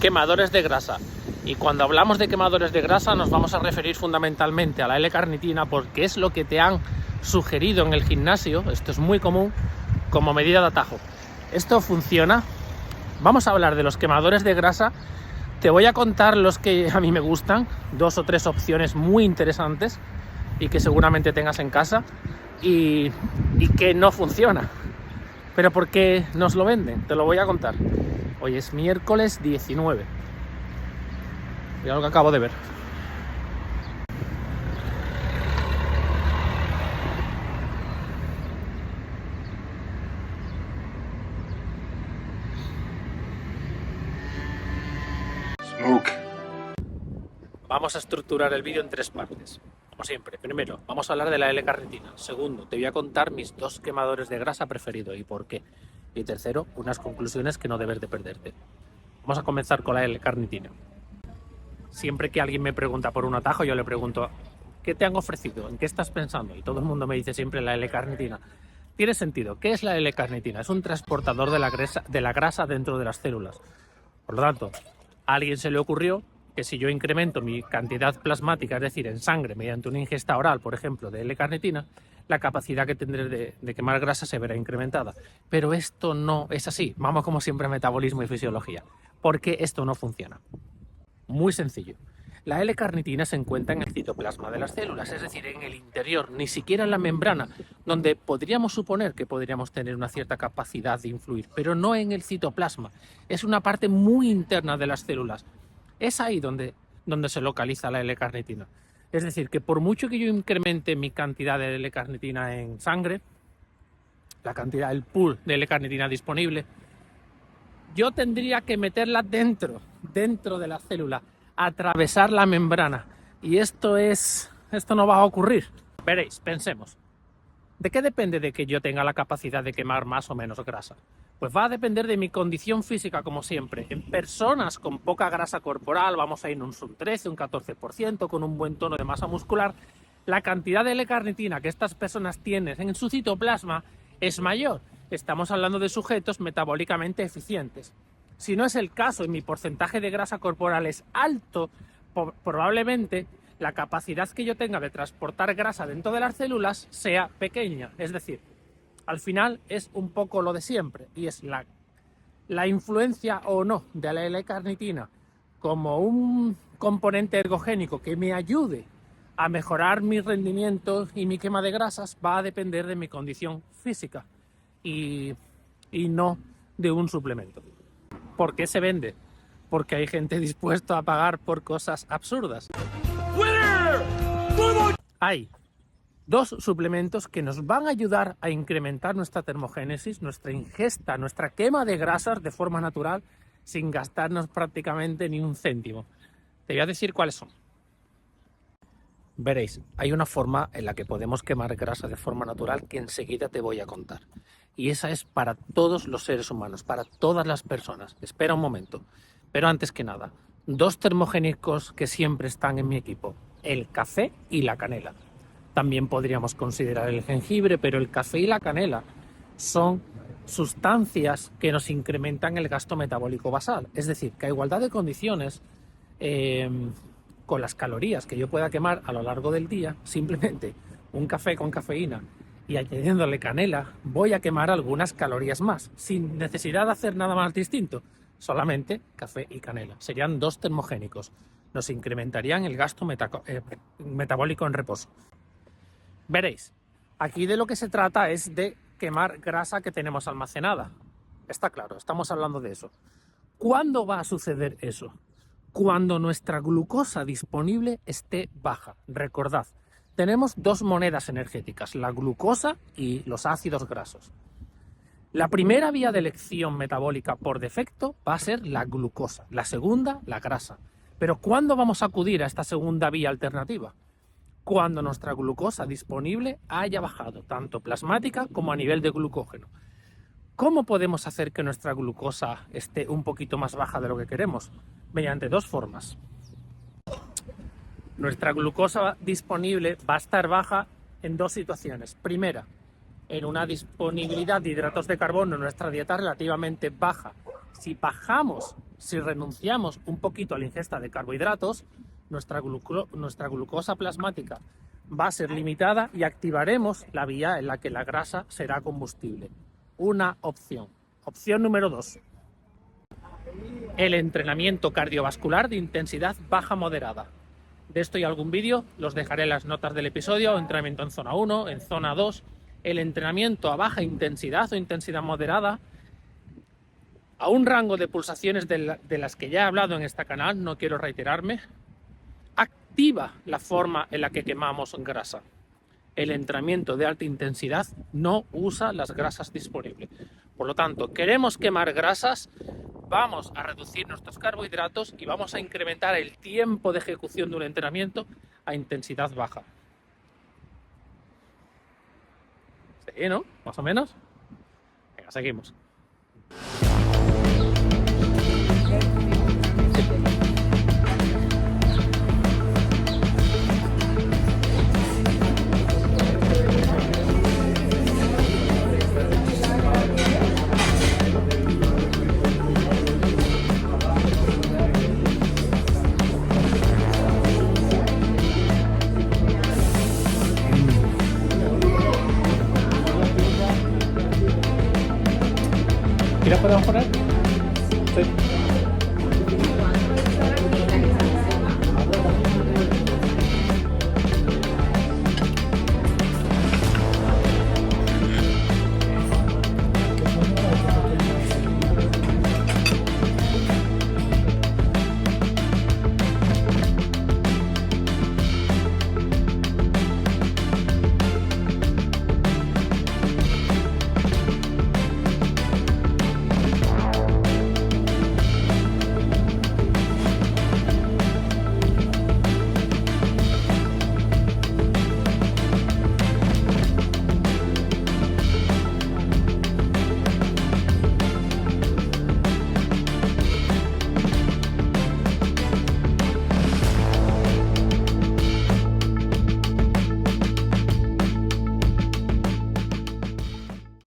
quemadores de grasa. Y cuando hablamos de quemadores de grasa nos vamos a referir fundamentalmente a la L-carnitina, porque es lo que te han sugerido en el gimnasio, esto es muy común, como medida de atajo. Esto funciona. Vamos a hablar de los quemadores de grasa. Te voy a contar los que a mí me gustan, 2 o 3 opciones muy interesantes y que seguramente tengas en casa y que no funciona. Pero ¿por qué nos lo venden? Te lo voy a contar. Hoy es miércoles 19. Mira lo que acabo de ver. Smoke. Vamos a estructurar el vídeo en 3 partes. Como siempre, primero, vamos a hablar de la L-carnitina. Segundo, te voy a contar mis 2 quemadores de grasa preferidos y por qué. Y tercero, unas conclusiones que no debes de perderte. Vamos a comenzar con la L-carnitina. Siempre que alguien me pregunta por un atajo, yo le pregunto, ¿qué te han ofrecido? ¿En qué estás pensando? Y todo el mundo me dice siempre la L-carnitina. Tiene sentido. ¿Qué es la L-carnitina? Es un transportador de la grasa dentro de las células. Por lo tanto, a alguien se le ocurrió que si yo incremento mi cantidad plasmática, es decir, en sangre, mediante una ingesta oral, por ejemplo, de L-carnitina, la capacidad que tendré de quemar grasa se verá incrementada. Pero esto no es así. Vamos como siempre a metabolismo y fisiología. ¿Por qué esto no funciona? Muy sencillo. La L-carnitina se encuentra en el citoplasma de las células, es decir, en el interior, ni siquiera en la membrana, donde podríamos suponer que podríamos tener una cierta capacidad de influir, pero no en el citoplasma. Es una parte muy interna de las células. Es ahí donde se localiza la L-carnitina. Es decir, que por mucho que yo incremente mi cantidad de L-carnitina en sangre, la cantidad, el pool de L-carnitina disponible, yo tendría que meterla dentro de la célula, atravesar la membrana. Y esto no va a ocurrir. Veréis, pensemos. ¿De qué depende de que yo tenga la capacidad de quemar más o menos grasa? Pues va a depender de mi condición física, como siempre. En personas con poca grasa corporal, vamos a ir un 13, un 14%, con un buen tono de masa muscular, la cantidad de L-carnitina que estas personas tienen en su citoplasma es mayor. Estamos hablando de sujetos metabólicamente eficientes. Si no es el caso y mi porcentaje de grasa corporal es alto, probablemente la capacidad que yo tenga de transportar grasa dentro de las células sea pequeña. Es decir, al final es un poco lo de siempre y es la influencia o no de la L-carnitina como un componente ergogénico que me ayude a mejorar mi rendimiento y mi quema de grasas va a depender de mi condición física y no de un suplemento. ¿Por qué se vende? Porque hay gente dispuesta a pagar por cosas absurdas. Hay 2 suplementos que nos van a ayudar a incrementar nuestra termogénesis, nuestra ingesta, nuestra quema de grasas de forma natural, sin gastarnos prácticamente ni un céntimo. Te voy a decir cuáles son. Veréis, hay una forma en la que podemos quemar grasa de forma natural que enseguida te voy a contar. Y esa es para todos los seres humanos, para todas las personas. Espera un momento. Pero antes que nada, 2 termogénicos que siempre están en mi equipo, el café y la canela. También podríamos considerar el jengibre, pero el café y la canela son sustancias que nos incrementan el gasto metabólico basal. Es decir, que a igualdad de condiciones, con las calorías que yo pueda quemar a lo largo del día, simplemente un café con cafeína y añadiéndole canela, voy a quemar algunas calorías más, sin necesidad de hacer nada más distinto. Solamente café y canela. Serían 2 termogénicos. Nos incrementarían el gasto metabólico en reposo. Veréis, aquí de lo que se trata es de quemar grasa que tenemos almacenada. Está claro, estamos hablando de eso. ¿Cuándo va a suceder eso? Cuando nuestra glucosa disponible esté baja. Recordad, tenemos 2 monedas energéticas, la glucosa y los ácidos grasos. La primera vía de elección metabólica por defecto va a ser la glucosa, la segunda, la grasa. Pero ¿cuándo vamos a acudir a esta segunda vía alternativa? Cuando nuestra glucosa disponible haya bajado, tanto plasmática como a nivel de glucógeno. ¿Cómo podemos hacer que nuestra glucosa esté un poquito más baja de lo que queremos? Mediante 2 formas. Nuestra glucosa disponible va a estar baja en 2 situaciones. Primera, en una disponibilidad de hidratos de carbono en nuestra dieta relativamente baja, si renunciamos un poquito a la ingesta de carbohidratos, nuestra glucosa plasmática va a ser limitada y activaremos la vía en la que la grasa será combustible. Una opción. Opción número 2. El entrenamiento cardiovascular de intensidad baja moderada. De esto y algún vídeo los dejaré en las notas del episodio. Entrenamiento en zona 1, en zona 2. El entrenamiento a baja intensidad o intensidad moderada a un rango de pulsaciones de las que ya he hablado en este canal, no quiero reiterarme, activa la forma en la que quemamos grasa. El entrenamiento de alta intensidad no usa las grasas disponibles. Por lo tanto, queremos quemar grasas, vamos a reducir nuestros carbohidratos y vamos a incrementar el tiempo de ejecución de un entrenamiento a intensidad baja. ¿Sí, no? ¿Más o menos? Venga, seguimos.